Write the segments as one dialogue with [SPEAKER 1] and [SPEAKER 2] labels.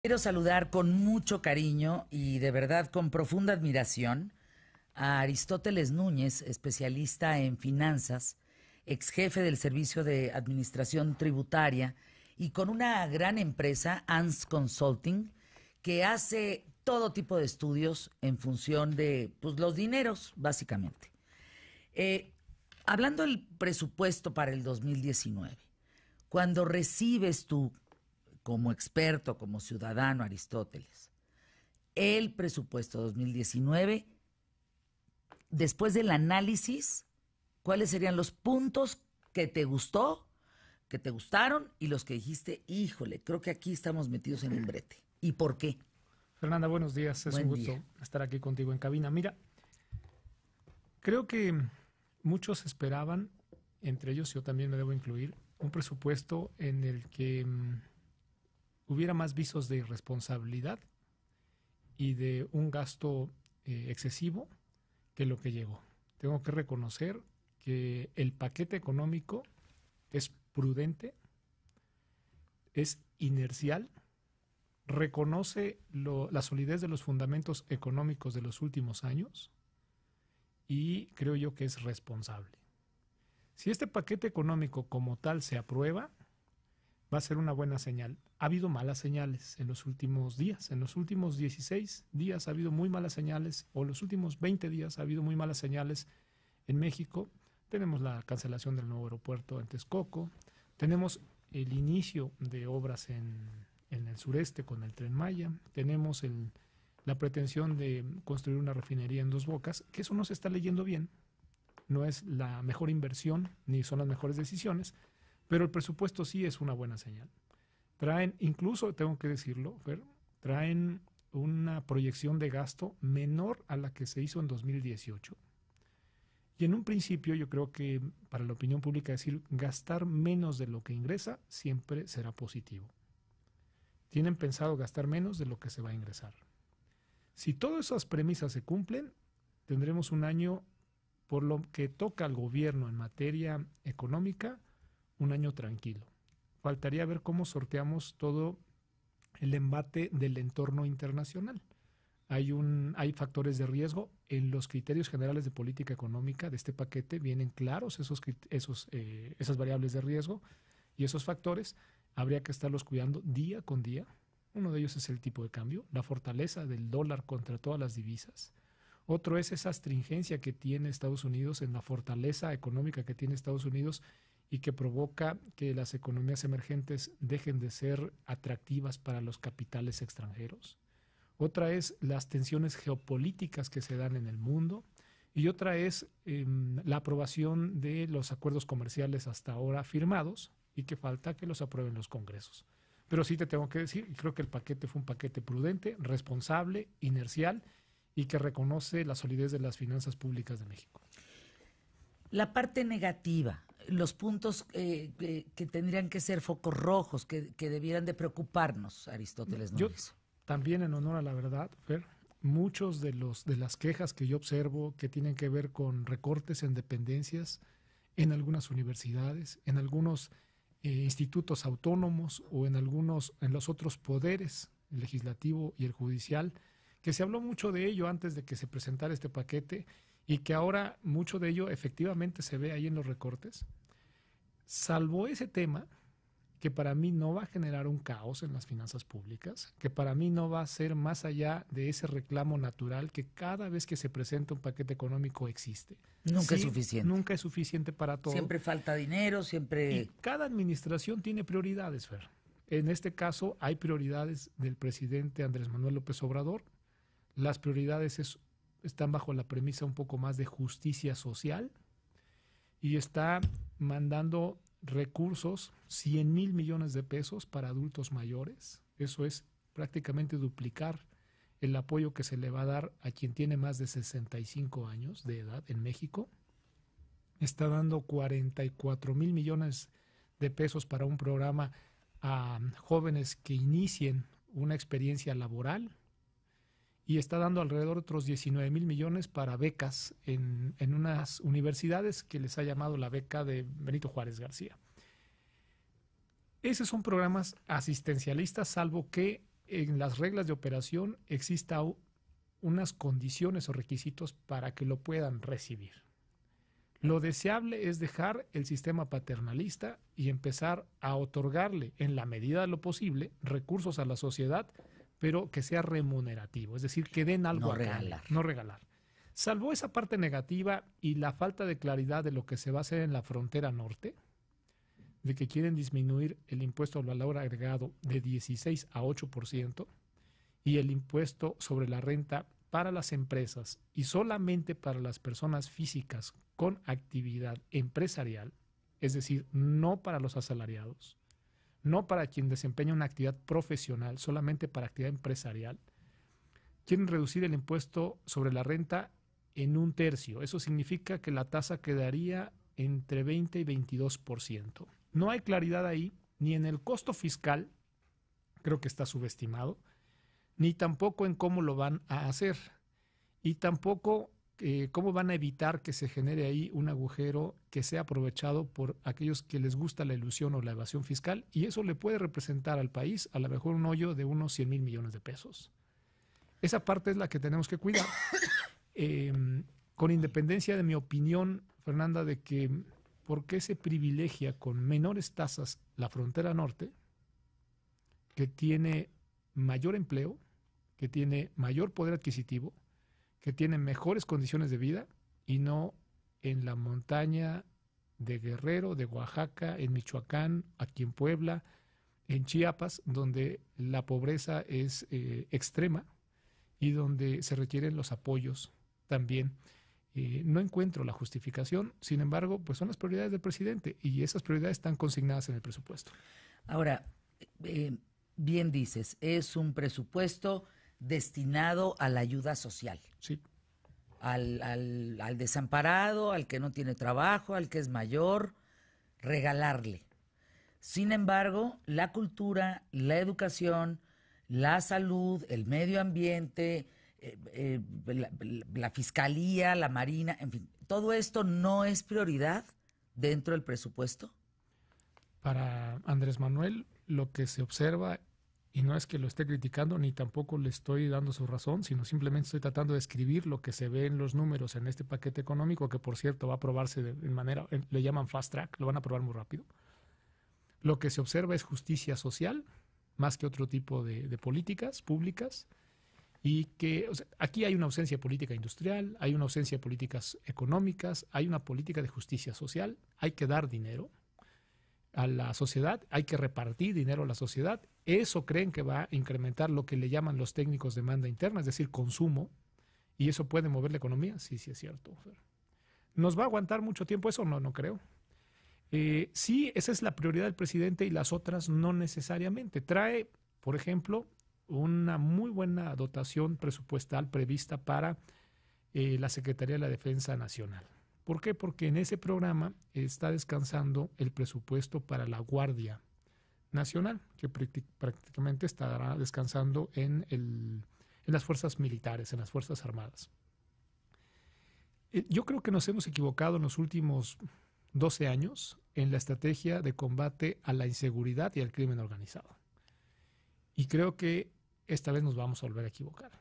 [SPEAKER 1] Quiero saludar con mucho cariño y de verdad con profunda admiración a Aristóteles Núñez, especialista en finanzas, ex jefe del Servicio de Administración Tributaria y con una gran empresa, ANS Consulting, que hace todo tipo de estudios en función de pues, los dineros, básicamente. Eh, Hablando del presupuesto para el 2019, cuando recibes tú como experto, como ciudadano, Aristóteles, el presupuesto 2019, después del análisis, ¿cuáles serían los puntos que te gustó, que te gustaron y los que dijiste, híjole, creo que aquí estamos metidos en un brete? ¿Y por qué?
[SPEAKER 2] Fernanda, buenos días. Es un
[SPEAKER 1] Buen
[SPEAKER 2] gusto
[SPEAKER 1] día.
[SPEAKER 2] estar aquí contigo en cabina. Mira, creo que muchos esperaban, entre ellos yo también me debo incluir, un presupuesto en el que hubiera más visos de irresponsabilidad y de un gasto excesivo que lo que llegó. Tengo que reconocer que el paquete económico es prudente, es inercial, reconoce la solidez de los fundamentos económicos de los últimos años y creo yo que es responsable. Si este paquete económico como tal se aprueba, va a ser una buena señal. Ha habido malas señales en los últimos días, en los últimos 16 días ha habido muy malas señales, o los últimos 20 días ha habido muy malas señales en México. Tenemos la cancelación del nuevo aeropuerto en Texcoco, tenemos el inicio de obras en el sureste con el Tren Maya, tenemos la pretensión de construir una refinería en Dos Bocas, que eso no se está leyendo bien, no es la mejor inversión ni son las mejores decisiones, pero el presupuesto sí es una buena señal. Traen, incluso tengo que decirlo, Fer, traen una proyección de gasto menor a la que se hizo en 2018. Y en un principio yo creo que para la opinión pública decir gastar menos de lo que ingresa siempre será positivo. Tienen pensado gastar menos de lo que se va a ingresar. Si todas esas premisas se cumplen, tendremos un año, por lo que toca al gobierno en materia económica, un año tranquilo. Faltaría ver cómo sorteamos todo el embate del entorno internacional. Hay factores de riesgo. En los criterios generales de política económica de este paquete vienen claros esas variables de riesgo y esos factores. Habría que estarlos cuidando día con día. Uno de ellos es el tipo de cambio, la fortaleza del dólar contra todas las divisas. Otro es esa astringencia que tiene Estados Unidos en la fortaleza económica que tiene Estados Unidos y que provoca que las economías emergentes dejen de ser atractivas para los capitales extranjeros. Otra es las tensiones geopolíticas que se dan en el mundo. Y otra es la aprobación de los acuerdos comerciales hasta ahora firmados y que falta que los aprueben los congresos. Pero sí te tengo que decir, creo que el paquete fue un paquete prudente, responsable, inercial y que reconoce la solidez de las finanzas públicas de México.
[SPEAKER 1] La parte negativa, los puntos que tendrían que ser focos rojos, que debieran de preocuparnos, Aristóteles
[SPEAKER 2] Yo
[SPEAKER 1] Núñez.
[SPEAKER 2] también, en honor a la verdad, Fer, muchos de las quejas que yo observo que tienen que ver con recortes en dependencias en algunas universidades, en algunos institutos autónomos o en los otros poderes, el legislativo y el judicial, que se habló mucho de ello antes de que se presentara este paquete y que ahora mucho de ello efectivamente se ve ahí en los recortes. Salvo ese tema, que para mí no va a generar un caos en las finanzas públicas, que para mí no va a ser más allá de ese reclamo natural que cada vez que se presenta un paquete económico existe.
[SPEAKER 1] Nunca es
[SPEAKER 2] Sí,
[SPEAKER 1] suficiente.
[SPEAKER 2] nunca es suficiente para todo.
[SPEAKER 1] Siempre falta dinero,
[SPEAKER 2] Y
[SPEAKER 1] siempre...
[SPEAKER 2] cada administración tiene prioridades, Fer. En este caso hay prioridades del presidente Andrés Manuel López Obrador. Las prioridades están bajo la premisa un poco más de justicia social y está mandando recursos, 100,000 millones de pesos para adultos mayores. Eso es prácticamente duplicar el apoyo que se le va a dar a quien tiene más de 65 años de edad en México. Está dando 44,000 millones de pesos para un programa a jóvenes que inicien una experiencia laboral y está dando alrededor de otros 19,000 millones para becas en unas universidades que les ha llamado la beca de Benito Juárez García. Esos son programas asistencialistas, salvo que en las reglas de operación exista unas condiciones o requisitos para que lo puedan recibir. Lo deseable es dejar el sistema paternalista y empezar a otorgarle, en la medida de lo posible, recursos a la sociedad, pero que sea remunerativo, es decir, que den algo
[SPEAKER 1] No
[SPEAKER 2] a cambio,
[SPEAKER 1] regalar.
[SPEAKER 2] no regalar. Salvo esa parte negativa y la falta de claridad de lo que se va a hacer en la frontera norte, de que quieren disminuir el impuesto al valor agregado de 16 a 8% y el impuesto sobre la renta para las empresas y solamente para las personas físicas con actividad empresarial, es decir, no para los asalariados, no para quien desempeña una actividad profesional, solamente para actividad empresarial. Quieren reducir el impuesto sobre la renta en 1/3. Eso significa que la tasa quedaría entre 20 y 22%. No hay claridad ahí, ni en el costo fiscal, creo que está subestimado, ni tampoco en cómo lo van a hacer, y tampoco cómo van a evitar que se genere ahí un agujero que sea aprovechado por aquellos que les gusta la ilusión o la evasión fiscal, y eso le puede representar al país a lo mejor un hoyo de unos 100,000 millones de pesos. Esa parte es la que tenemos que cuidar, con independencia de mi opinión, Fernanda, de que por qué se privilegia con menores tasas la frontera norte, que tiene mayor empleo, que tiene mayor poder adquisitivo, que tiene mejores condiciones de vida, y no en la montaña de Guerrero, de Oaxaca, en Michoacán, aquí en Puebla, en Chiapas, donde la pobreza es extrema y donde se requieren los apoyos también. No encuentro la justificación, sin embargo, pues son las prioridades del presidente y esas prioridades están consignadas en el presupuesto.
[SPEAKER 1] Ahora, bien dices, es un presupuesto destinado a la ayuda social.
[SPEAKER 2] Sí.
[SPEAKER 1] Al desamparado, al que no tiene trabajo, al que es mayor, regalarle. Sin embargo, la cultura, la educación, la salud, el medio ambiente, la fiscalía, la marina, en fin, ¿todo esto no es prioridad dentro del presupuesto?
[SPEAKER 2] Para Andrés Manuel, lo que se observa, y no es que lo esté criticando ni tampoco le estoy dando su razón, sino simplemente estoy tratando de escribir lo que se ve en los números en este paquete económico, que por cierto va a aprobarse de manera, le llaman fast track, lo van a aprobar muy rápido. Lo que se observa es justicia social, más que otro tipo de políticas públicas, y que aquí hay una ausencia de política industrial, hay una ausencia de políticas económicas, hay una política de justicia social, hay que dar dinero a la sociedad, hay que repartir dinero a la sociedad. Eso creen que va a incrementar lo que le llaman los técnicos demanda interna, es decir, consumo, y eso puede mover la economía. Sí, sí es cierto. ¿Nos va a aguantar mucho tiempo eso? No, no creo. Sí, esa es la prioridad del presidente y las otras no necesariamente. Trae, por ejemplo, una muy buena dotación presupuestal prevista para la Secretaría de la Defensa Nacional. ¿Por qué? Porque en ese programa está descansando el presupuesto para la Guardia Nacional, que prácticamente estará descansando en las fuerzas militares, en las Fuerzas Armadas. Yo creo que nos hemos equivocado en los últimos 12 años en la estrategia de combate a la inseguridad y al crimen organizado. Y creo que esta vez nos vamos a volver a equivocar.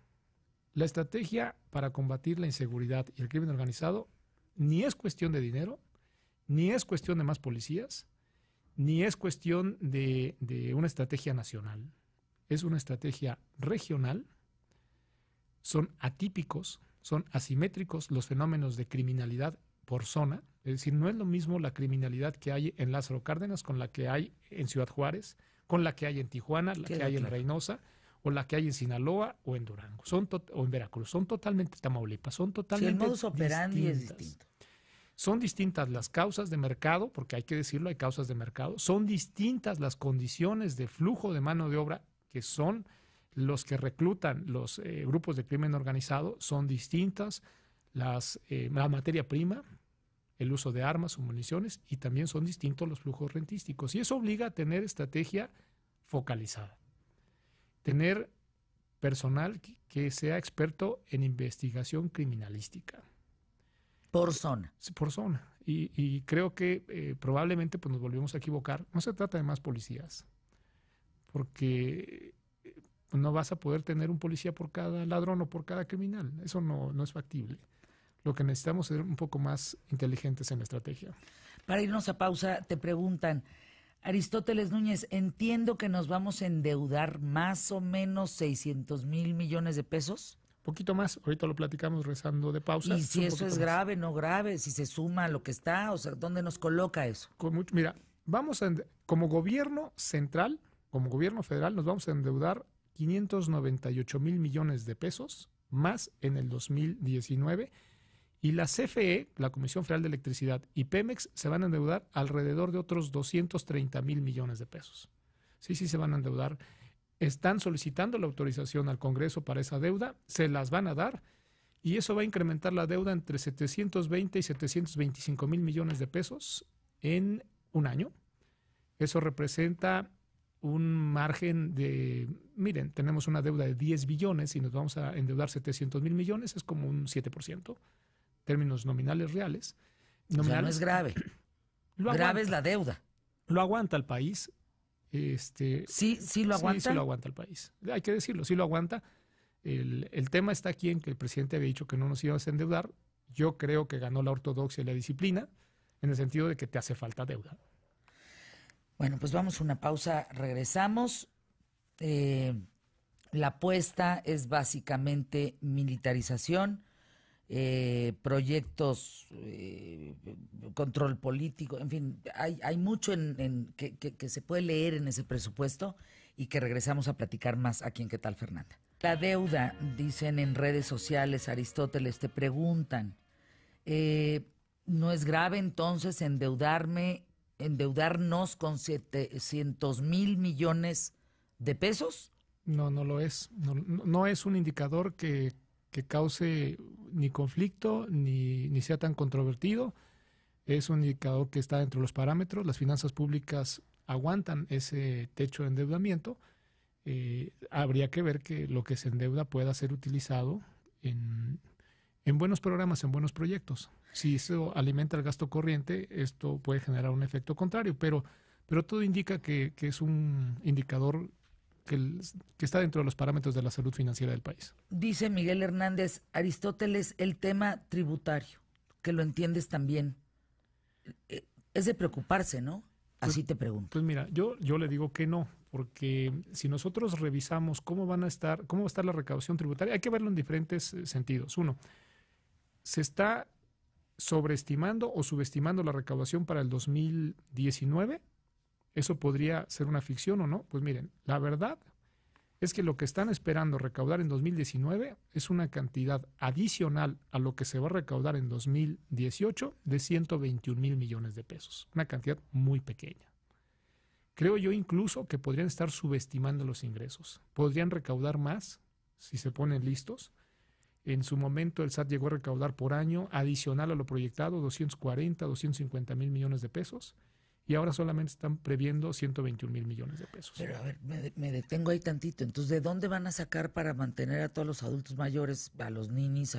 [SPEAKER 2] La estrategia para combatir la inseguridad y el crimen organizado ni es cuestión de dinero, ni es cuestión de más policías, ni es cuestión de una estrategia nacional. Es una estrategia regional. Son atípicos, son asimétricos los fenómenos de criminalidad por zona. Es decir, no es lo mismo la criminalidad que hay en Lázaro Cárdenas con la que hay en Ciudad Juárez, con la que hay en Tijuana, la que hay en Reynosa, o la que hay en Sinaloa o en Durango, o en Veracruz. Son totalmente, Tamaulipas, son totalmente
[SPEAKER 1] el modus operandi
[SPEAKER 2] distintas.
[SPEAKER 1] Es distinto.
[SPEAKER 2] Son distintas las causas de mercado, porque hay que decirlo, hay causas de mercado. Son distintas las condiciones de flujo de mano de obra, que son los que reclutan los grupos de crimen organizado. Son distintas la materia prima, el uso de armas o municiones, y también son distintos los flujos rentísticos. Y eso obliga a tener estrategia focalizada. Tener personal que sea experto en investigación criminalística.
[SPEAKER 1] Por zona.
[SPEAKER 2] Por zona. Y creo que probablemente nos volvemos a equivocar. No se trata de más policías, porque no vas a poder tener un policía por cada ladrón o por cada criminal. Eso no es factible. Lo que necesitamos es ser un poco más inteligentes en la estrategia.
[SPEAKER 1] Para irnos a pausa, te preguntan, Aristóteles Núñez, entiendo que nos vamos a endeudar más o menos 600 mil millones de pesos.
[SPEAKER 2] Poquito más, ahorita lo platicamos rezando de pausa.
[SPEAKER 1] Y si eso es grave, no grave, si se suma a lo que está, o sea, ¿dónde nos coloca eso?
[SPEAKER 2] Mira, como gobierno central, como gobierno federal, nos vamos a endeudar 598 mil millones de pesos más en el 2019. Y la CFE, la Comisión Federal de Electricidad, y Pemex se van a endeudar alrededor de otros 230 mil millones de pesos. Sí, se van a endeudar. Están solicitando la autorización al Congreso para esa deuda, se las van a dar, y eso va a incrementar la deuda entre 720 y 725 mil millones de pesos en un año. Eso representa un margen de, miren, tenemos una deuda de 10 billones y nos vamos a endeudar 700 mil millones, es como un 7%. Términos nominales reales.
[SPEAKER 1] O sea, no es grave. Grave es la deuda.
[SPEAKER 2] Lo aguanta el país.
[SPEAKER 1] Sí lo aguanta.
[SPEAKER 2] Sí lo aguanta el país. Hay que decirlo, sí lo aguanta. El tema está aquí en que el presidente había dicho que no nos íbamos a endeudar. Yo creo que ganó la ortodoxia y la disciplina, en el sentido de que te hace falta deuda.
[SPEAKER 1] Bueno, pues vamos a una pausa, regresamos. La apuesta es básicamente militarización, proyectos, control político, en fin, hay mucho que se puede leer en ese presupuesto y que regresamos a platicar más aquí en ¿Qué tal, Fernanda? La deuda, dicen en redes sociales, Aristóteles, te preguntan, ¿no es grave entonces endeudarnos con 700 mil millones de pesos?
[SPEAKER 2] No lo es. No es un indicador que cause ni conflicto ni sea tan controvertido. Es un indicador que está dentro de los parámetros. Las finanzas públicas aguantan ese techo de endeudamiento. Habría que ver que lo que se endeuda pueda ser utilizado en buenos programas, en buenos proyectos. Si eso alimenta el gasto corriente, esto puede generar un efecto contrario, pero todo indica que es un indicador que está dentro de los parámetros de la salud financiera del país. Dice
[SPEAKER 1] Miguel Hernández, Aristóteles, el tema tributario, que lo entiendes también, es de preocuparse, ¿no? Así te pregunto.
[SPEAKER 2] Pues mira, yo le digo que no, porque si nosotros revisamos cómo va a estar la recaudación tributaria, hay que verlo en diferentes sentidos. Uno, se está sobreestimando o subestimando la recaudación para el 2019. ¿Eso podría ser una ficción o no? Pues miren, la verdad es que lo que están esperando recaudar en 2019 es una cantidad adicional a lo que se va a recaudar en 2018 de 121 mil millones de pesos. Una cantidad muy pequeña. Creo yo incluso que podrían estar subestimando los ingresos. Podrían recaudar más si se ponen listos. En su momento el SAT llegó a recaudar por año, adicional a lo proyectado, 240, 250 mil millones de pesos. Y ahora solamente están previendo 121 mil millones de pesos.
[SPEAKER 1] Pero a ver, me detengo ahí tantito. Entonces, ¿de dónde van a sacar para mantener a todos los adultos mayores, a los ninis,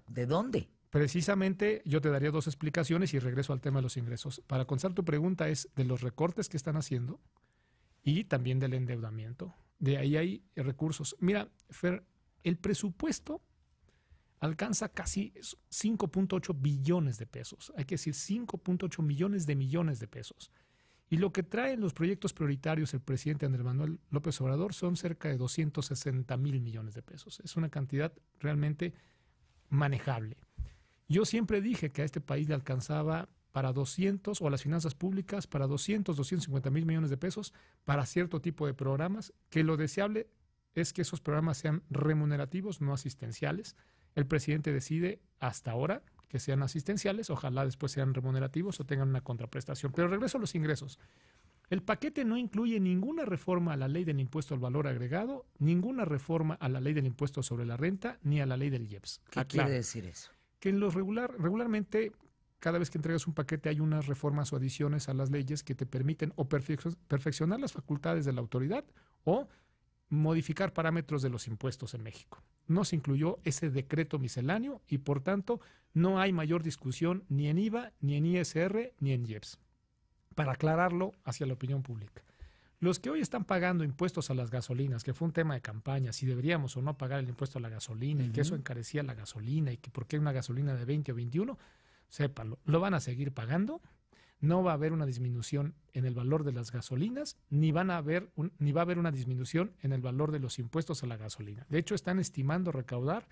[SPEAKER 1] ¿de dónde?
[SPEAKER 2] Precisamente yo te daría dos explicaciones y regreso al tema de los ingresos. Para contestar tu pregunta es de los recortes que están haciendo y también del endeudamiento. De ahí hay recursos. Mira, Fer, el presupuesto alcanza casi 5.8 billones de pesos. Hay que decir 5.8 millones de pesos. Y lo que traen los proyectos prioritarios el presidente Andrés Manuel López Obrador son cerca de 260 mil millones de pesos. Es una cantidad realmente manejable. Yo siempre dije que a este país le alcanzaba para 200, o a las finanzas públicas, para 250 mil millones de pesos para cierto tipo de programas, que lo deseable es que esos programas sean remunerativos, no asistenciales. El presidente decide hasta ahora que sean asistenciales, ojalá después sean remunerativos o tengan una contraprestación. Pero regreso a los ingresos. El paquete no incluye ninguna reforma a la ley del impuesto al valor agregado, ninguna reforma a la ley del impuesto sobre la renta, ni a la ley del IEPS.
[SPEAKER 1] ¿Qué quiere decir eso?
[SPEAKER 2] Que en regularmente, cada vez que entregas un paquete hay unas reformas o adiciones a las leyes que te permiten o perfeccionar las facultades de la autoridad o modificar parámetros de los impuestos en México. No se incluyó ese decreto misceláneo y, por tanto, no hay mayor discusión ni en IVA, ni en ISR, ni en IEPS. Para aclararlo hacia la opinión pública. Los que hoy están pagando impuestos a las gasolinas, que fue un tema de campaña, si deberíamos o no pagar el impuesto a la gasolina, y que eso encarecía la gasolina, y que por qué una gasolina de 20 o 21, sépalo, lo van a seguir pagando. No va a haber una disminución en el valor de las gasolinas, ni va a haber una disminución en el valor de los impuestos a la gasolina. De hecho, están estimando recaudar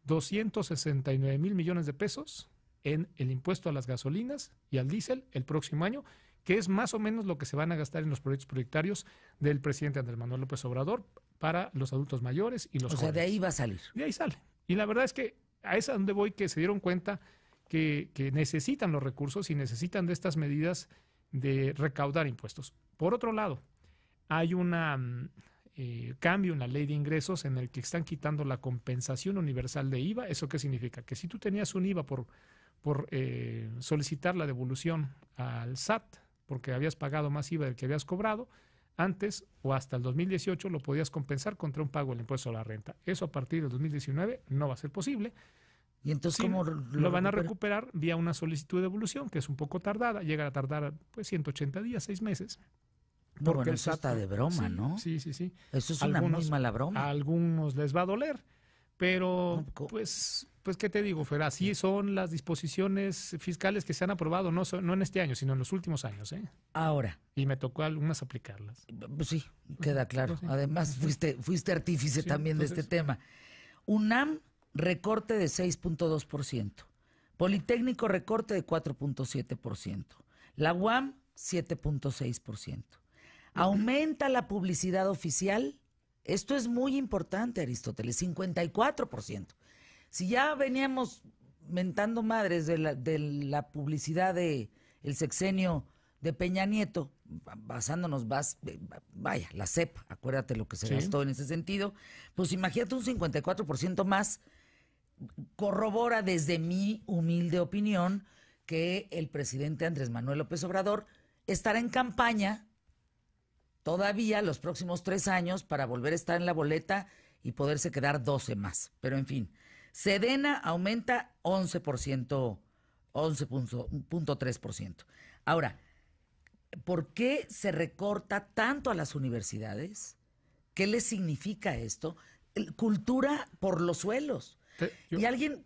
[SPEAKER 2] 269,000 millones de pesos en el impuesto a las gasolinas y al diésel el próximo año, que es más o menos lo que se van a gastar en los proyectos prioritarios del presidente Andrés Manuel López Obrador para los adultos mayores y los jóvenes.
[SPEAKER 1] O sea, de ahí va a salir.
[SPEAKER 2] De ahí sale. Y la verdad es que a esa donde voy, que se dieron cuenta que necesitan los recursos y necesitan de estas medidas de recaudar impuestos. Por otro lado, hay un cambio en la ley de ingresos en el que están quitando la compensación universal de IVA. ¿Eso qué significa? Que si tú tenías un IVA por solicitar la devolución al SAT, porque habías pagado más IVA del que habías cobrado, antes o hasta el 2018 lo podías compensar contra un pago del impuesto a la renta. Eso a partir del 2019 no va a ser posible.
[SPEAKER 1] ¿Y entonces
[SPEAKER 2] sí,
[SPEAKER 1] cómo
[SPEAKER 2] lo van a recuperar vía una solicitud de devolución, que es un poco tardada, llega a tardar pues 180 días, 6 meses.
[SPEAKER 1] No, bueno, eso está de broma,
[SPEAKER 2] sí,
[SPEAKER 1] ¿no?
[SPEAKER 2] Sí.
[SPEAKER 1] Eso es una muy mala broma.
[SPEAKER 2] A algunos les va a doler, pero pues ¿qué te digo, Fer? Así son las disposiciones fiscales que se han aprobado, no en este año, sino en los últimos años, ¿eh?
[SPEAKER 1] Ahora.
[SPEAKER 2] Y me tocó algunas aplicarlas.
[SPEAKER 1] Pues sí, queda claro.
[SPEAKER 2] Pues sí.
[SPEAKER 1] Además, fuiste artífice también entonces, de este tema. UNAM, recorte de 6.2%. Politécnico, recorte de 4.7%. La UAM, 7.6%. Aumenta la publicidad oficial. Esto es muy importante, Aristóteles, 54%. Si ya veníamos mentando madres de la publicidad del sexenio de Peña Nieto, basándonos, vaya, la CEP, acuérdate lo que se gastó en ese sentido, pues imagínate un 54% más. Corrobora desde mi humilde opinión que el presidente Andrés Manuel López Obrador estará en campaña todavía los próximos 3 años para volver a estar en la boleta y poderse quedar 12 más. Pero en fin, Sedena aumenta 11%, 11.3%. Ahora, ¿por qué se recorta tanto a las universidades? ¿Qué les significa esto? Cultura por los suelos. Y alguien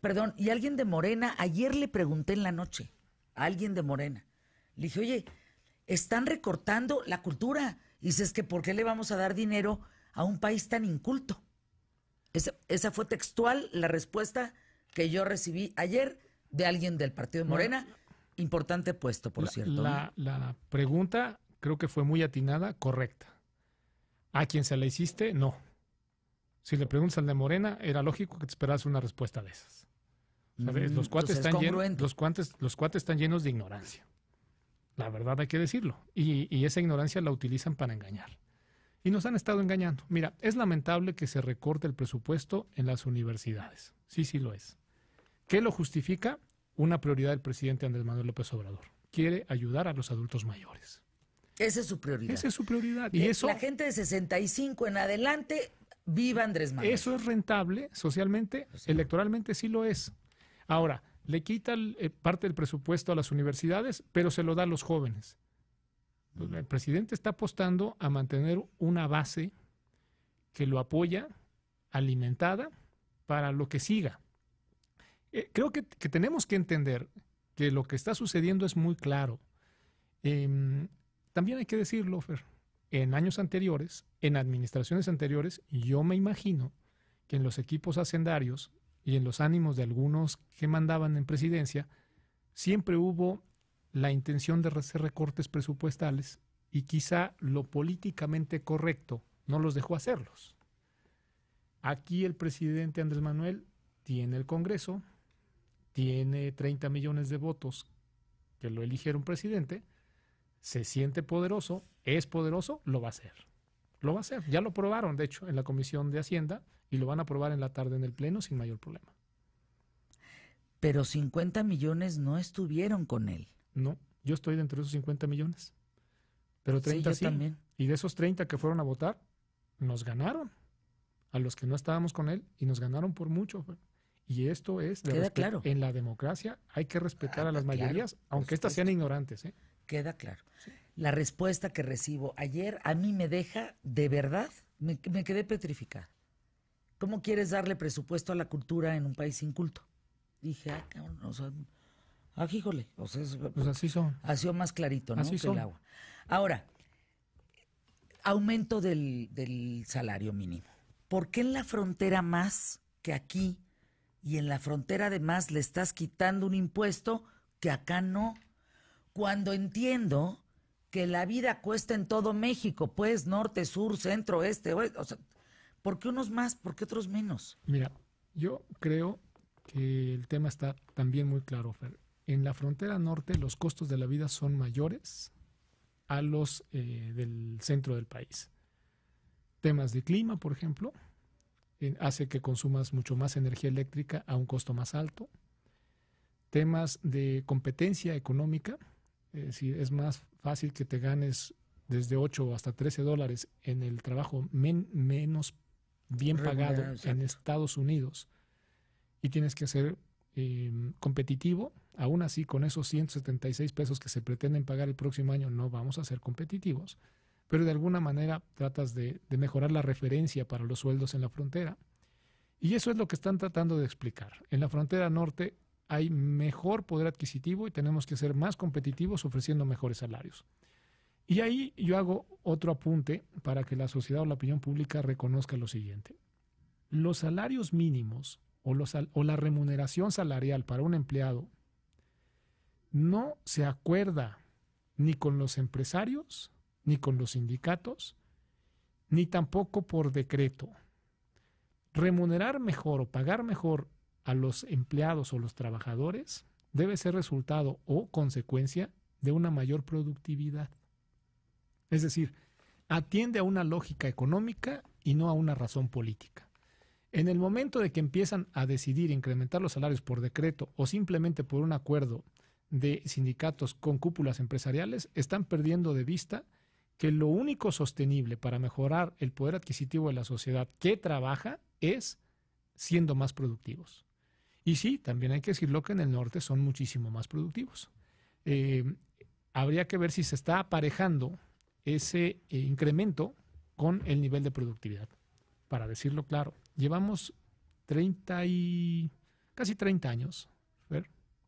[SPEAKER 1] de Morena, ayer le pregunté en la noche a alguien de Morena, le dije, oye, están recortando la cultura. Y dices que ¿por qué le vamos a dar dinero a un país tan inculto? Esa fue textual la respuesta que yo recibí ayer de alguien del partido de Morena, importante puesto, por cierto.
[SPEAKER 2] La pregunta creo que fue muy atinada, correcta. ¿A quien se la hiciste? No. Si le preguntas al de Morena, era lógico que te esperas una respuesta de esas. ¿Sabes? Los cuates están llenos de ignorancia. La verdad hay que decirlo. Y esa ignorancia la utilizan para engañar. Y nos han estado engañando. Mira, es lamentable que se recorte el presupuesto en las universidades. Sí lo es. ¿Qué lo justifica? Una prioridad del presidente Andrés Manuel López Obrador. Quiere ayudar a los adultos mayores.
[SPEAKER 1] Esa es su prioridad.
[SPEAKER 2] Esa es su prioridad. Y eso,
[SPEAKER 1] la gente de 65 en adelante, viva Andrés Manuel.
[SPEAKER 2] Eso es rentable socialmente, electoralmente sí lo es. Ahora, le quita parte del presupuesto a las universidades, pero se lo da a los jóvenes. El presidente está apostando a mantener una base que lo apoya, alimentada, para lo que siga. Creo que tenemos que entender que lo que está sucediendo es muy claro. También hay que decirlo, Fer, en años anteriores, en administraciones anteriores, yo me imagino que en los equipos hacendarios y en los ánimos de algunos que mandaban en presidencia, siempre hubo la intención de hacer recortes presupuestales y quizá lo políticamente correcto no los dejó hacerlos. Aquí el presidente Andrés Manuel tiene el Congreso, tiene 30 millones de votos que lo eligieron presidente, se siente poderoso, es poderoso, lo va a hacer. Lo va a hacer. Ya lo probaron, de hecho, en la Comisión de Hacienda y lo van a probar en la tarde en el Pleno sin mayor problema.
[SPEAKER 1] Pero 50 millones no estuvieron con él.
[SPEAKER 2] No, yo estoy dentro de esos 50 millones. Pero 30 sí.
[SPEAKER 1] También.
[SPEAKER 2] Y de esos 30 que fueron a votar, nos ganaron a los que no estábamos con él y nos ganaron por mucho. Y esto es de respeto.
[SPEAKER 1] Claro.
[SPEAKER 2] En la democracia hay que respetar a las mayorías, aunque estas sean ignorantes.
[SPEAKER 1] Queda claro. Sí. la respuesta que recibo ayer a mí me deja, de verdad, me quedé petrificada. ¿Cómo quieres darle presupuesto a la cultura en un país inculto? Dije, cabrón, o sea, híjole, o sea,
[SPEAKER 2] Pues así son.
[SPEAKER 1] ha sido más clarito, ¿no?
[SPEAKER 2] Así
[SPEAKER 1] que
[SPEAKER 2] son.
[SPEAKER 1] el agua. Ahora, aumento del salario mínimo. ¿Por qué en la frontera más que aquí y en la frontera además le estás quitando un impuesto que acá no? Cuando entiendo que la vida cuesta en todo México, pues norte, sur, centro, este, oeste, o sea, ¿por qué unos más, por qué otros menos?
[SPEAKER 2] Mira, yo creo que el tema está también muy claro, Fer. En la frontera norte los costos de la vida son mayores a los del centro del país. Temas de clima, por ejemplo, hace que consumas mucho más energía eléctrica a un costo más alto. Temas de competencia económica, es decir, es más fácil que te ganes desde 8 hasta $13 en el trabajo menos bien pagado en Estados Unidos y tienes que ser competitivo. Aún así, con esos 176 pesos que se pretenden pagar el próximo año, no vamos a ser competitivos, pero de alguna manera tratas de mejorar la referencia para los sueldos en la frontera. Y eso es lo que están tratando de explicar. En la frontera norte hay mejor poder adquisitivo y tenemos que ser más competitivos ofreciendo mejores salarios. Y ahí yo hago otro apunte para que la sociedad o la opinión pública reconozca lo siguiente. Los salarios mínimos o la remuneración salarial para un empleado no se acuerda ni con los empresarios, ni con los sindicatos, ni tampoco por decreto. Remunerar mejor o pagar mejor a los empleados o los trabajadores debe ser resultado o consecuencia de una mayor productividad. Es decir, atiende a una lógica económica y no a una razón política. En el momento de que empiezan a decidir incrementar los salarios por decreto o simplemente por un acuerdo de sindicatos con cúpulas empresariales, están perdiendo de vista que lo único sostenible para mejorar el poder adquisitivo de la sociedad que trabaja es siendo más productivos. Y sí, también hay que decirlo que en el norte son muchísimo más productivos. Habría que ver si se está aparejando ese incremento con el nivel de productividad. Para decirlo claro, llevamos casi 30 años,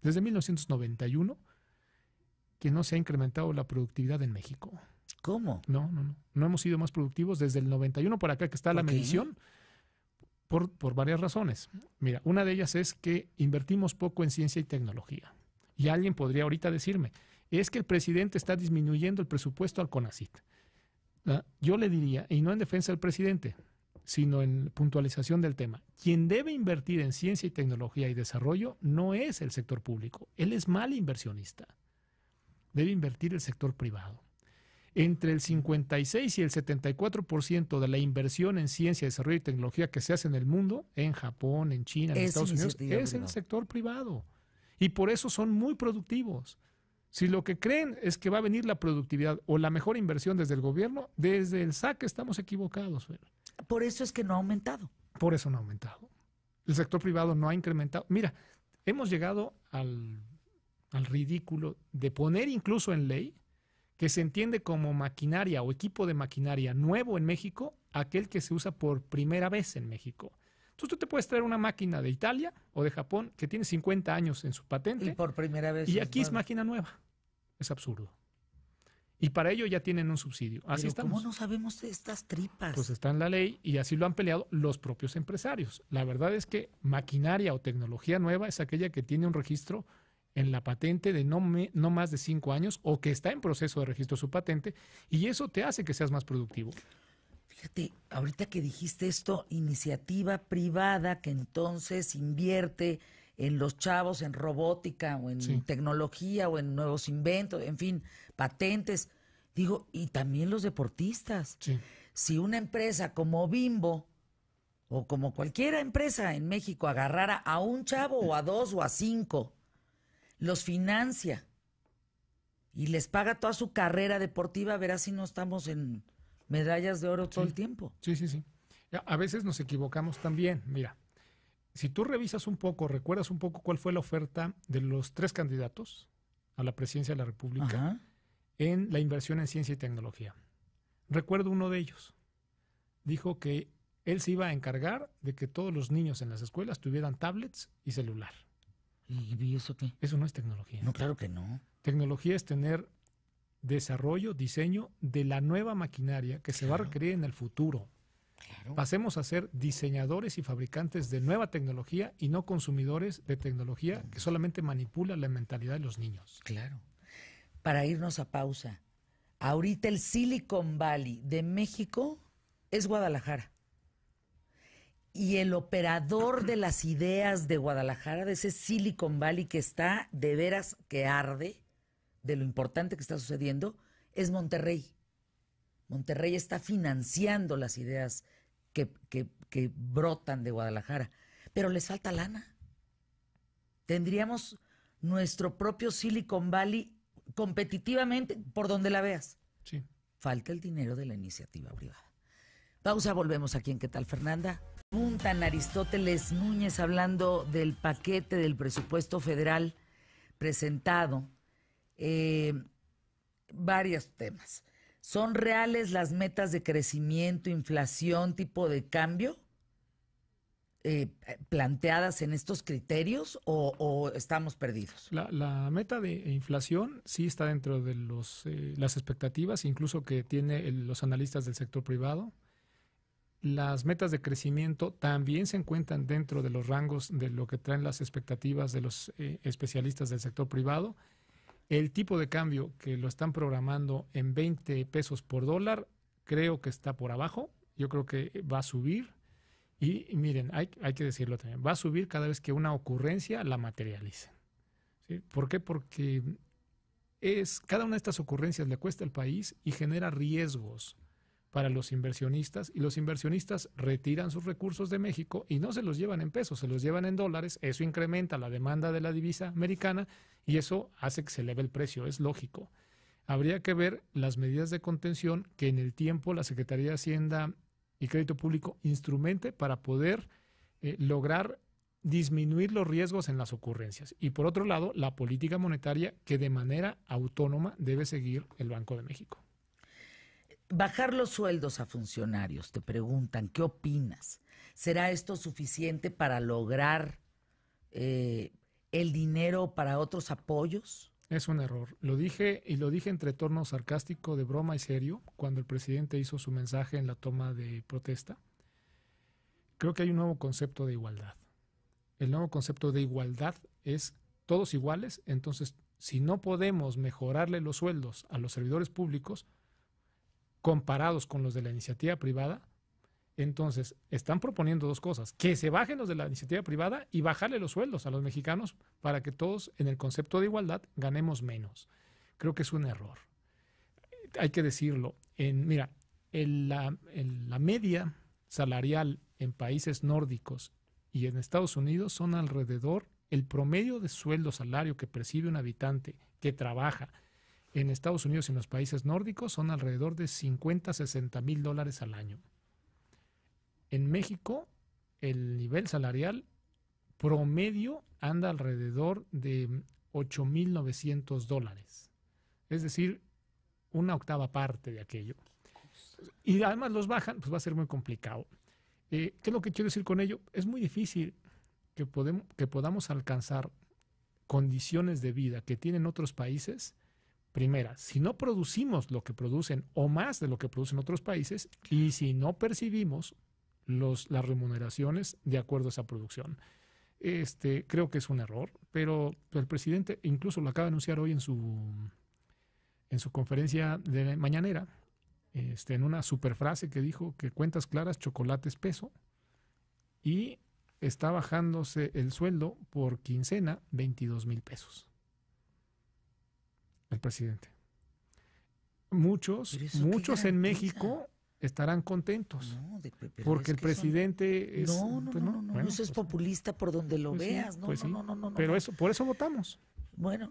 [SPEAKER 2] desde 1991, que no se ha incrementado la productividad en México.
[SPEAKER 1] ¿Cómo?
[SPEAKER 2] No hemos sido más productivos desde el 91 por acá que está la medición, por varias razones. Mira, una de ellas es que invertimos poco en ciencia y tecnología. Y alguien podría ahorita decirme, es que el presidente está disminuyendo el presupuesto al CONACYT. Yo le diría, y no en defensa del presidente, sino en puntualización del tema, quien debe invertir en ciencia y tecnología y desarrollo no es el sector público, él es mal inversionista. Debe invertir el sector privado. Entre el 56 y el 74% de la inversión en ciencia, desarrollo y tecnología que se hace en el mundo, en Japón, en China, en Estados Unidos, es el sector privado. Y por eso son muy productivos. Si lo que creen es que va a venir la productividad o la mejor inversión desde el gobierno, desde el saque estamos equivocados.
[SPEAKER 1] Por eso es que no ha aumentado.
[SPEAKER 2] Por eso no ha aumentado. El sector privado no ha incrementado. Mira, hemos llegado al ridículo de poner incluso en ley que se entiende como maquinaria o equipo de maquinaria nuevo en México, aquel que se usa por primera vez en México. Entonces tú te puedes traer una máquina de Italia o de Japón que tiene 50 años en su patente.
[SPEAKER 1] Y por primera vez.
[SPEAKER 2] Y aquí es máquina nueva. Es absurdo. Y para ello ya tienen un subsidio. Así estamos.
[SPEAKER 1] ¿Cómo no sabemos de estas tripas?
[SPEAKER 2] Pues está en la ley y así lo han peleado los propios empresarios. La verdad es que maquinaria o tecnología nueva es aquella que tiene un registro en la patente de no más de 5 años o que está en proceso de registro su patente y eso te hace que seas más productivo.
[SPEAKER 1] Fíjate, ahorita que dijiste esto, iniciativa privada que entonces invierte en los chavos, en robótica o en tecnología o en nuevos inventos, en fin, patentes. Digo, y también los deportistas.
[SPEAKER 2] Sí.
[SPEAKER 1] Si una empresa como Bimbo o como cualquier empresa en México agarrara a un chavo o a 2 o a 5, los financia y les paga toda su carrera deportiva, verás si no estamos en medallas de oro todo el tiempo.
[SPEAKER 2] Sí. A veces nos equivocamos también. Mira, si tú revisas un poco, recuerdas un poco cuál fue la oferta de los 3 candidatos a la presidencia de la República, en la inversión en ciencia y tecnología. Recuerdo uno de ellos. Dijo que él se iba a encargar de que todos los niños en las escuelas tuvieran tablets y celular.
[SPEAKER 1] ¿Y eso qué?
[SPEAKER 2] Eso no es tecnología.
[SPEAKER 1] No, claro que no.
[SPEAKER 2] Tecnología es tener desarrollo, diseño de la nueva maquinaria que se va a requerir en el futuro.
[SPEAKER 1] Claro.
[SPEAKER 2] Pasemos a ser diseñadores y fabricantes de nueva tecnología y no consumidores de tecnología que solamente manipula la mentalidad de los niños.
[SPEAKER 1] Claro. Para irnos a pausa, ahorita el Silicon Valley de México es Guadalajara. Y el operador de las ideas de Guadalajara, de ese Silicon Valley que está de veras que arde, de lo importante que está sucediendo, es Monterrey. Monterrey está financiando las ideas que brotan de Guadalajara, pero les falta lana. Tendríamos nuestro propio Silicon Valley competitivamente por donde la veas.
[SPEAKER 2] Sí.
[SPEAKER 1] Falta el dinero de la iniciativa privada. Pausa, volvemos aquí en ¿Qué tal, Fernanda? Preguntan Aristóteles Núñez hablando del paquete del presupuesto federal presentado. Varios temas. ¿Son reales las metas de crecimiento, inflación, tipo de cambio planteadas en estos criterios o estamos perdidos?
[SPEAKER 2] La meta de inflación sí está dentro de las expectativas, incluso que tienen los analistas del sector privado. Las metas de crecimiento también se encuentran dentro de los rangos de lo que traen las expectativas de los especialistas del sector privado. El tipo de cambio que lo están programando en 20 pesos por dólar, creo que está por abajo. Yo creo que va a subir. Y miren, hay que decirlo también, va a subir cada vez que una ocurrencia la materialicen. ¿Sí? ¿Por qué? Porque cada una de estas ocurrencias le cuesta al país y genera riesgos para los inversionistas, y los inversionistas retiran sus recursos de México y no se los llevan en pesos, se los llevan en dólares. Eso incrementa la demanda de la divisa americana y eso hace que se eleve el precio, es lógico. Habría que ver las medidas de contención que en el tiempo la Secretaría de Hacienda y Crédito Público instrumente para poder lograr disminuir los riesgos en las ocurrencias. Y por otro lado, la política monetaria que de manera autónoma debe seguir el Banco de México.
[SPEAKER 1] Bajar los sueldos a funcionarios, te preguntan, ¿qué opinas? ¿Será esto suficiente para lograr el dinero para otros apoyos?
[SPEAKER 2] Es un error. Lo dije entre tono sarcástico, de broma y serio, cuando el presidente hizo su mensaje en la toma de protesta. Creo que hay un nuevo concepto de igualdad. El nuevo concepto de igualdad es todos iguales, entonces si no podemos mejorarle los sueldos a los servidores públicos, comparados con los de la iniciativa privada, entonces están proponiendo dos cosas: que se bajen los de la iniciativa privada y bajarle los sueldos a los mexicanos para que todos en el concepto de igualdad ganemos menos. Creo que es un error. Hay que decirlo. Mira, la media salarial en países nórdicos y en Estados Unidos son alrededor, el promedio de sueldo salario que percibe un habitante que trabaja en Estados Unidos y en los países nórdicos son alrededor de 50, 60 mil dólares al año. En México, el nivel salarial promedio anda alrededor de 8,900 dólares. Es decir, una octava parte de aquello. Y además los bajan, pues va a ser muy complicado. ¿Qué es lo que quiero decir con ello? Es muy difícil que podamos alcanzar condiciones de vida que tienen otros países. Primera, si no producimos lo que producen o más de lo que producen otros países, y si no percibimos las remuneraciones de acuerdo a esa producción. Creo que es un error, pero el presidente incluso lo acaba de anunciar hoy en su conferencia de mañanera, en una superfrase que dijo que cuentas claras, chocolate espeso, y está bajándose el sueldo por quincena 22,000 pesos. El presidente. Muchos en México estarán contentos porque el presidente es...
[SPEAKER 1] No, eso es populista por donde lo veas.
[SPEAKER 2] Pero por eso votamos.
[SPEAKER 1] Bueno,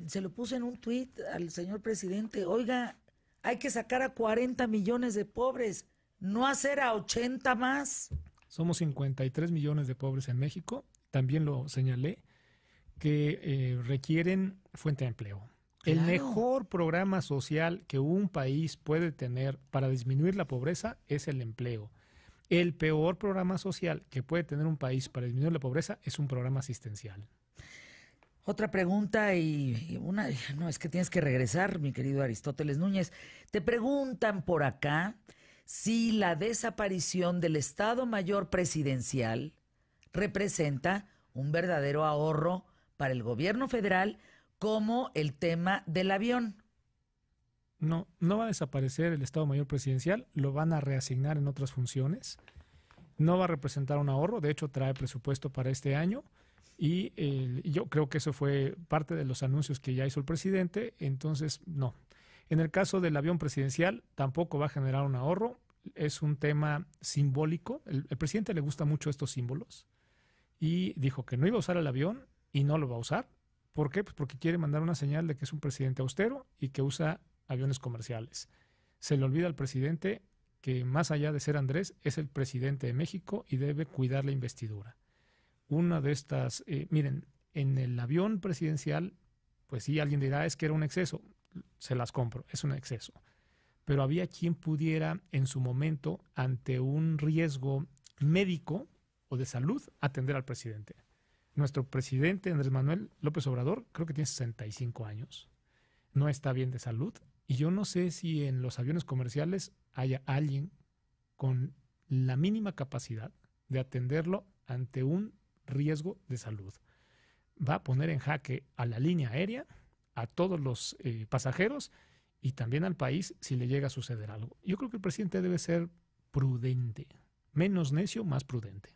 [SPEAKER 1] se lo puse en un tuit al señor presidente: oiga, hay que sacar a 40 millones de pobres, no hacer a 80 más.
[SPEAKER 2] Somos 53 millones de pobres en México. También lo señalé, que requieren fuente de empleo. El
[SPEAKER 1] Claro.
[SPEAKER 2] mejor programa social que un país puede tener para disminuir la pobreza es el empleo. El peor programa social que puede tener un país para disminuir la pobreza es un programa asistencial.
[SPEAKER 1] Otra pregunta y una, no, es que tienes que regresar, mi querido Aristóteles Núñez. Te preguntan por acá si la desaparición del Estado Mayor Presidencial representa un verdadero ahorro para el gobierno federal, como el tema del avión.
[SPEAKER 2] No, no va a desaparecer el Estado Mayor Presidencial, lo van a reasignar en otras funciones. No va a representar un ahorro, de hecho trae presupuesto para este año y yo creo que eso fue parte de los anuncios que ya hizo el presidente, entonces no. En el caso del avión presidencial tampoco va a generar un ahorro, es un tema simbólico. El presidente le gusta mucho estos símbolos y dijo que no iba a usar el avión y no lo va a usar. ¿Por qué? Pues porque quiere mandar una señal de que es un presidente austero y que usa aviones comerciales. Se le olvida al presidente que más allá de ser Andrés, es el presidente de México y debe cuidar la investidura. Una de estas, miren, en el avión presidencial, pues sí, alguien dirá, es que era un exceso. Se las compro, es un exceso. Pero había quien pudiera en su momento, ante un riesgo médico o de salud, atender al presidente. Nuestro presidente Andrés Manuel López Obrador creo que tiene 65 años, no está bien de salud y yo no sé si en los aviones comerciales haya alguien con la mínima capacidad de atenderlo ante un riesgo de salud. Va a poner en jaque a la línea aérea, a todos los pasajeros y también al país si le llega a suceder algo. Yo creo que el presidente debe ser prudente, menos necio, más prudente.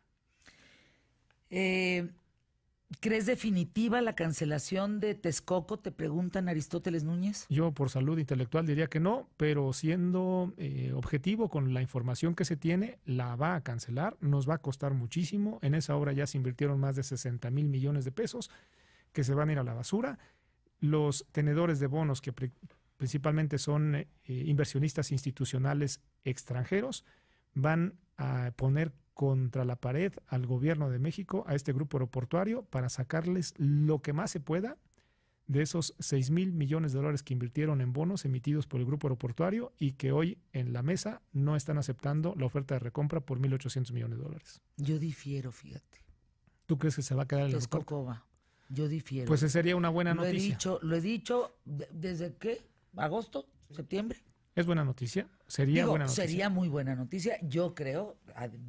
[SPEAKER 1] ¿Crees definitiva la cancelación de Texcoco? Te preguntan Aristóteles Núñez.
[SPEAKER 2] Yo por salud intelectual diría que no, pero siendo objetivo con la información que se tiene, la va a cancelar, nos va a costar muchísimo. En esa obra ya se invirtieron más de 60,000 millones de pesos que se van a ir a la basura. Los tenedores de bonos, que principalmente son inversionistas institucionales extranjeros, van a poner contra la pared al gobierno de México, a este grupo aeroportuario, para sacarles lo que más se pueda de esos 6,000 millones de dólares que invirtieron en bonos emitidos por el grupo aeroportuario y que hoy en la mesa no están aceptando la oferta de recompra por 1,800 millones de dólares.
[SPEAKER 1] Yo difiero, fíjate.
[SPEAKER 2] ¿Tú crees que se va a quedar el aeropuerto?
[SPEAKER 1] Texcoco va. Yo difiero.
[SPEAKER 2] Pues esa sería una buena noticia.
[SPEAKER 1] Lo he dicho, ¿desde qué? ¿Agosto? ¿Septiembre?
[SPEAKER 2] ¿Es buena noticia? Sería buena noticia.
[SPEAKER 1] Sería muy buena noticia. Yo creo,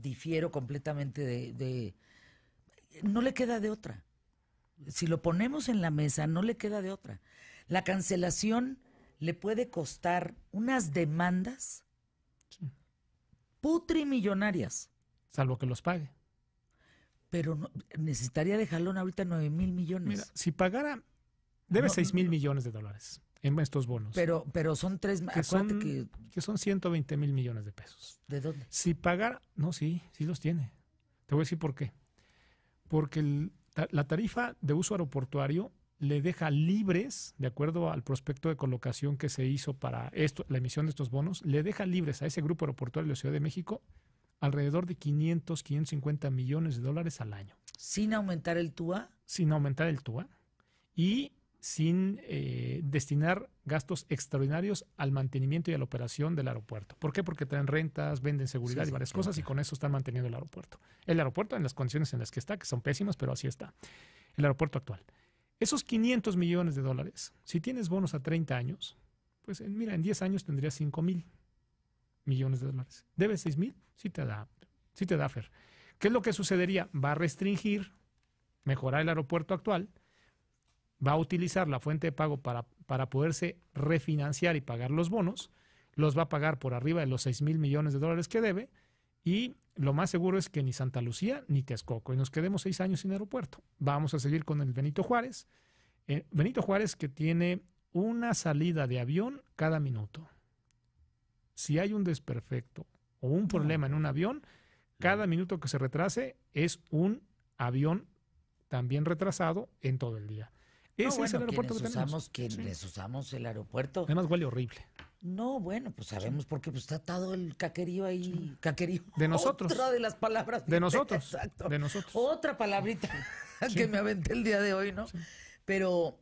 [SPEAKER 1] difiero completamente no le queda de otra. Si lo ponemos en la mesa, no le queda de otra. La cancelación le puede costar unas demandas putrimillonarias.
[SPEAKER 2] Salvo que los pague.
[SPEAKER 1] Pero necesitaría de jalón ahorita 9,000 millones.
[SPEAKER 2] Mira, si pagara, debe 6,000 millones de dólares en estos bonos.
[SPEAKER 1] Pero son tres...
[SPEAKER 2] que son 120,000 millones de pesos.
[SPEAKER 1] ¿De dónde?
[SPEAKER 2] Si pagara... No, sí los tiene. Te voy a decir por qué. Porque la tarifa de uso aeroportuario le deja libres, de acuerdo al prospecto de colocación que se hizo para la emisión de estos bonos, le deja libres a ese grupo aeroportuario de la Ciudad de México alrededor de 550 millones de dólares al año.
[SPEAKER 1] ¿Sin aumentar el TUA?
[SPEAKER 2] Sin aumentar el TUA y sin destinar gastos extraordinarios al mantenimiento y a la operación del aeropuerto. ¿Por qué? Porque traen rentas, venden seguridad y varias cosas, y con eso están manteniendo el aeropuerto. El aeropuerto en las condiciones en las que está, que son pésimas, pero así está. El aeropuerto actual. Esos 500 millones de dólares, si tienes bonos a 30 años, pues mira, en 10 años tendrías 5,000 millones de dólares. ¿Debes 6,000? Sí te da, Fer. ¿Qué es lo que sucedería? Va a restringir, mejorar el aeropuerto actual, va a utilizar la fuente de pago para poderse refinanciar y pagar los bonos, los va a pagar por arriba de los 6,000 millones de dólares que debe, y lo más seguro es que ni Santa Lucía ni Texcoco, y nos quedemos 6 años sin aeropuerto. Vamos a seguir con el Benito Juárez. Benito Juárez, que tiene una salida de avión cada minuto. Si hay un desperfecto o un problema en un avión, cada minuto que se retrase es un avión también retrasado en todo el día. Ese es el aeropuerto que tenemos.
[SPEAKER 1] Les usamos el aeropuerto.
[SPEAKER 2] Además huele horrible.
[SPEAKER 1] No, bueno, pues sabemos porque pues, está todo el caquerío ahí. Sí. Caquerío.
[SPEAKER 2] De nosotros.
[SPEAKER 1] Otra de las palabras.
[SPEAKER 2] De nosotros.
[SPEAKER 1] Exacto.
[SPEAKER 2] De nosotros.
[SPEAKER 1] Otra palabrita que me aventé el día de hoy, ¿no? Sí. Pero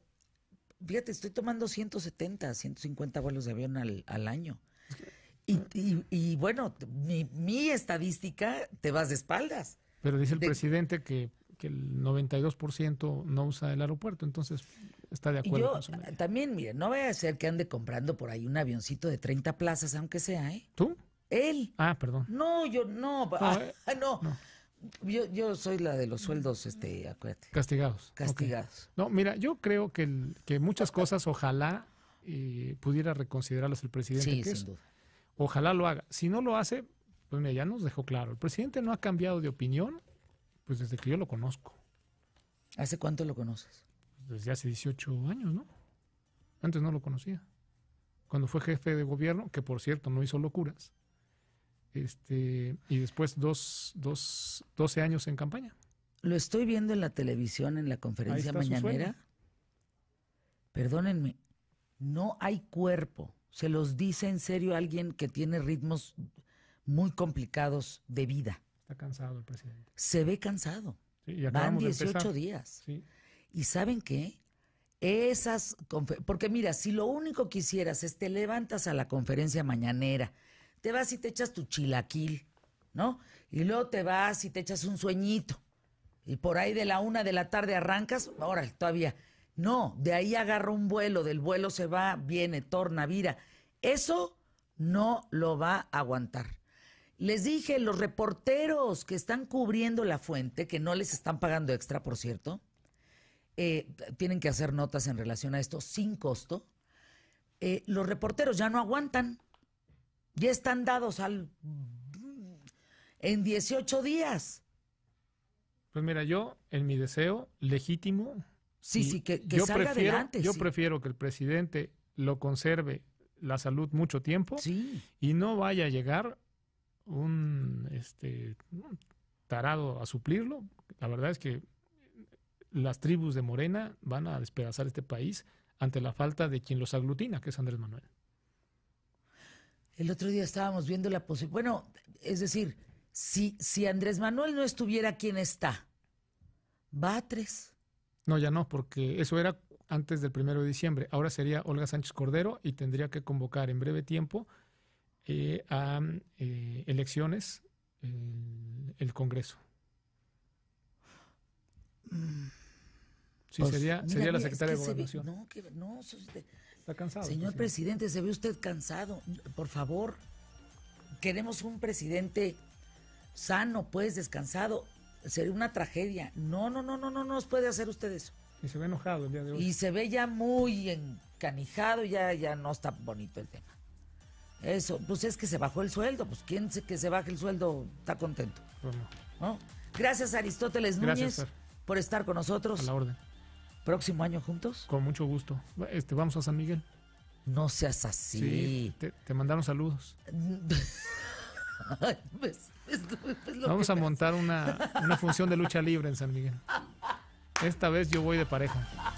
[SPEAKER 1] fíjate, estoy tomando 170, 150 vuelos de avión al año. Y bueno, mi estadística, te vas de espaldas.
[SPEAKER 2] Pero dice el presidente que el 92% no usa el aeropuerto, entonces está de acuerdo con su medida.
[SPEAKER 1] También, mire, no vaya a ser que ande comprando por ahí un avioncito de 30 plazas, aunque sea, ¿eh?
[SPEAKER 2] ¿Tú?
[SPEAKER 1] Él.
[SPEAKER 2] Ah, perdón.
[SPEAKER 1] No, yo no. No. Yo soy la de los sueldos, acuérdate.
[SPEAKER 2] Castigados.
[SPEAKER 1] Castigados.
[SPEAKER 2] Okay. No, mira, yo creo que muchas cosas ojalá pudiera reconsiderarlas el presidente.
[SPEAKER 1] Sí, sin duda.
[SPEAKER 2] Ojalá lo haga. Si no lo hace, pues mira, ya nos dejó claro. El presidente no ha cambiado de opinión, pues desde que yo lo conozco.
[SPEAKER 1] ¿Hace cuánto lo conoces?
[SPEAKER 2] Desde hace 18 años, ¿no? Antes no lo conocía. Cuando fue jefe de gobierno, que por cierto no hizo locuras. Y después 12 años en campaña.
[SPEAKER 1] Lo estoy viendo en la televisión, en la conferencia mañanera. Perdónenme, no hay cuerpo. Se los dice en serio alguien que tiene ritmos muy complicados de vida.
[SPEAKER 2] Está cansado el presidente.
[SPEAKER 1] Se ve cansado.
[SPEAKER 2] Sí, y
[SPEAKER 1] van 18 días.
[SPEAKER 2] Sí.
[SPEAKER 1] ¿Y saben qué? Porque mira, si lo único que hicieras es te levantas a la conferencia mañanera, te vas y te echas tu chilaquil, ¿no? Y luego te vas y te echas un sueñito. Y por ahí de la 1 de la tarde arrancas, ahora todavía. No, de ahí agarra un vuelo, del vuelo se va, viene, torna, vira. Eso no lo va a aguantar. Les dije, los reporteros que están cubriendo la fuente, que no les están pagando extra, por cierto, tienen que hacer notas en relación a esto sin costo. Los reporteros ya no aguantan. Ya están dados en 18 días.
[SPEAKER 2] Pues mira, yo, en mi deseo legítimo...
[SPEAKER 1] Sí, que salga adelante.
[SPEAKER 2] Yo prefiero que el presidente lo conserve la salud mucho tiempo y no vaya a llegar un tarado a suplirlo. La verdad es que las tribus de Morena van a despedazar este país ante la falta de quien los aglutina, que es Andrés Manuel.
[SPEAKER 1] El otro día estábamos viendo la posibilidad. Bueno, es decir, si Andrés Manuel no estuviera, ¿quién está? Batres.
[SPEAKER 2] No, ya no, porque eso era antes del 1 de diciembre. Ahora sería Olga Sánchez Cordero y tendría que convocar en breve tiempo a elecciones el Congreso. Sí, pues, sería la secretaria de Gobernación. Está cansado.
[SPEAKER 1] Señor presidente, se ve usted cansado. Por favor, queremos un presidente sano, pues, descansado. Sería una tragedia. No nos puede hacer usted eso.
[SPEAKER 2] Y se ve enojado el día de hoy.
[SPEAKER 1] Y se ve ya muy encanijado, ya no está bonito el tema. Eso, pues es que se bajó el sueldo. Pues quien que se baje el sueldo está contento.
[SPEAKER 2] Pues
[SPEAKER 1] ¿No? Gracias, Aristóteles Núñez, por estar con nosotros.
[SPEAKER 2] A la orden.
[SPEAKER 1] ¿Próximo año juntos?
[SPEAKER 2] Con mucho gusto. Vamos a San Miguel.
[SPEAKER 1] No seas así.
[SPEAKER 2] Sí, te mandaron saludos. Vamos a montar una función de lucha libre en San Miguel. Esta vez yo voy de pareja.